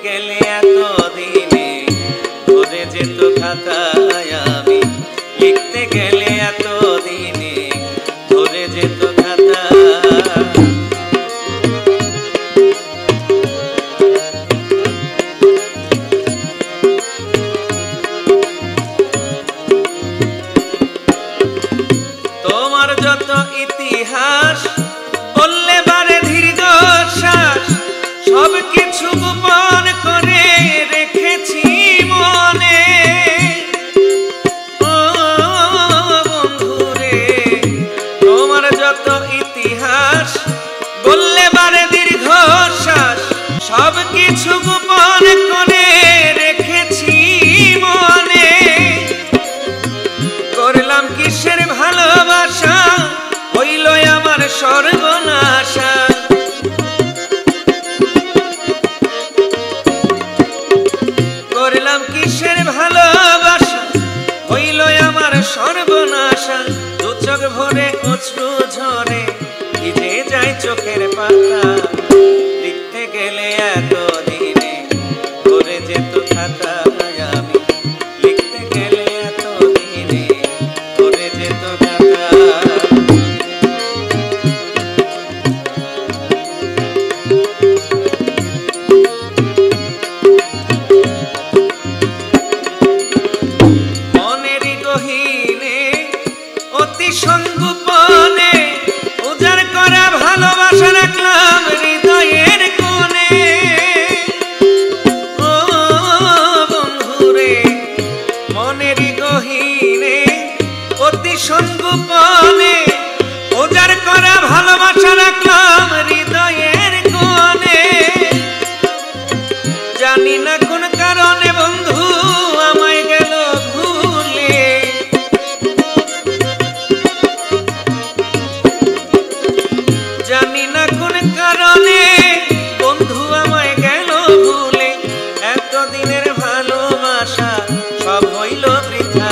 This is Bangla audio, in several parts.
গেলে এতদিনে ধরে যেত খাতায় আমি, লিখতে গেলে এতদিনে ধরে যেত খাতা। তোমার যত ইতিহাস বললে বারে দীর্ঘশ্বাস, সব কিছু গোপন করে রেখেছি মনে। ও বন্ধুরে, তোমার যত ইতিহাস বললে বারে দীর্ঘশ্বাস, সব কিছু গোপন করে রেখেছি মনে। করলাম কিসের ভালোবাসা, হইল আমার সর্বনাশা। করলাম কিসের ভালোবাসা, হইল আমার সর্বনাশা। দু চোখ ভরে অশ্রু ঝরে ভিজে যায় চোখের পাতা, লিখতে গেলে এতদিনে ধরে যেত খাতা আমি, লিখতে গেলে এতদিনে ধরে যেত খাতা। মনেরই গহীনে অতি সংগোপনে উজাড় করা ভালোবাসা রাখলাম হৃদয়ের কোণে। ও বন্ধুরে, মনেরই গহীনে অতি সংগোপনে উজাড় করা ভালোবাসা রাখলাম হৃদয়ের কোণে। জানি না কোন কারণে বন্ধু আমায় গেল ভুলে, জানি না কোন কারণে বন্ধু আমায় গেল ভুলে। এতদিনের ভালোবাসা সব হইল বৃথা,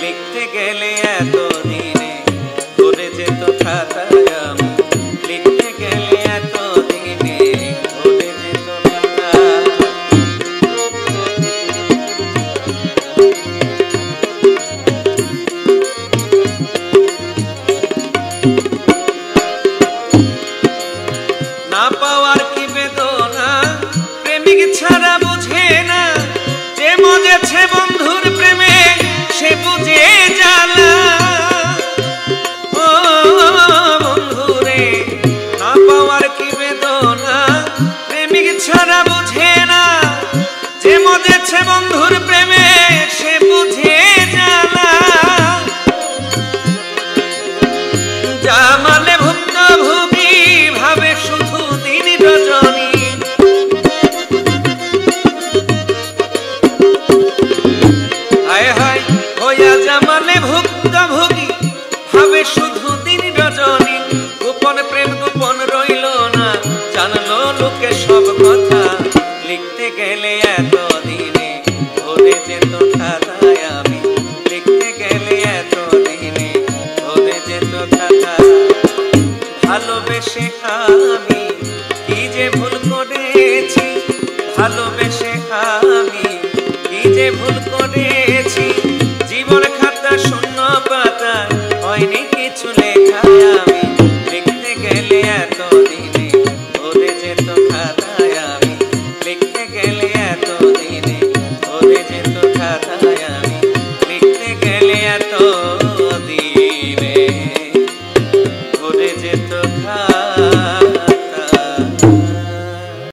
লিখতে গেলে এতদিনে ধরে যেত খাতায় আমি, লিখতে গেলে এতদিনে ধরে যেত খাতা। না পাওয়ার কি বেদনা প্রেমিক ছাড়া বুঝে না, যে মজেছে বন্ধুর প্রেমে সে বুঝে জ্বালা। ও বন্ধুরে, না পাওয়ার কি বেদনা প্রেমিক ছাড়া বুঝে না, যে মজেছে বন্ধুর প্রেমে সে বুঝে জ্বালা। জামালে ভুক্তভোগী ভাবে শুধু দিন রজনী, হায় হায় হইয়া জামালে ভুক্তভোগী ভাবে শুধু দিন রজনী। গোপন প্রেম গোপন রইল না, জানলো লোকে সব কথা, লিখতে গেলে এতদিনে ধরে যেত খাতায় আমি, লিখতে গেলে এতদিনে ধরে যেত খাতা। ভালোবেসে আমি কি যে ভুল করেছি, ভালোবেসে আমি কি যে ভুল করেছি।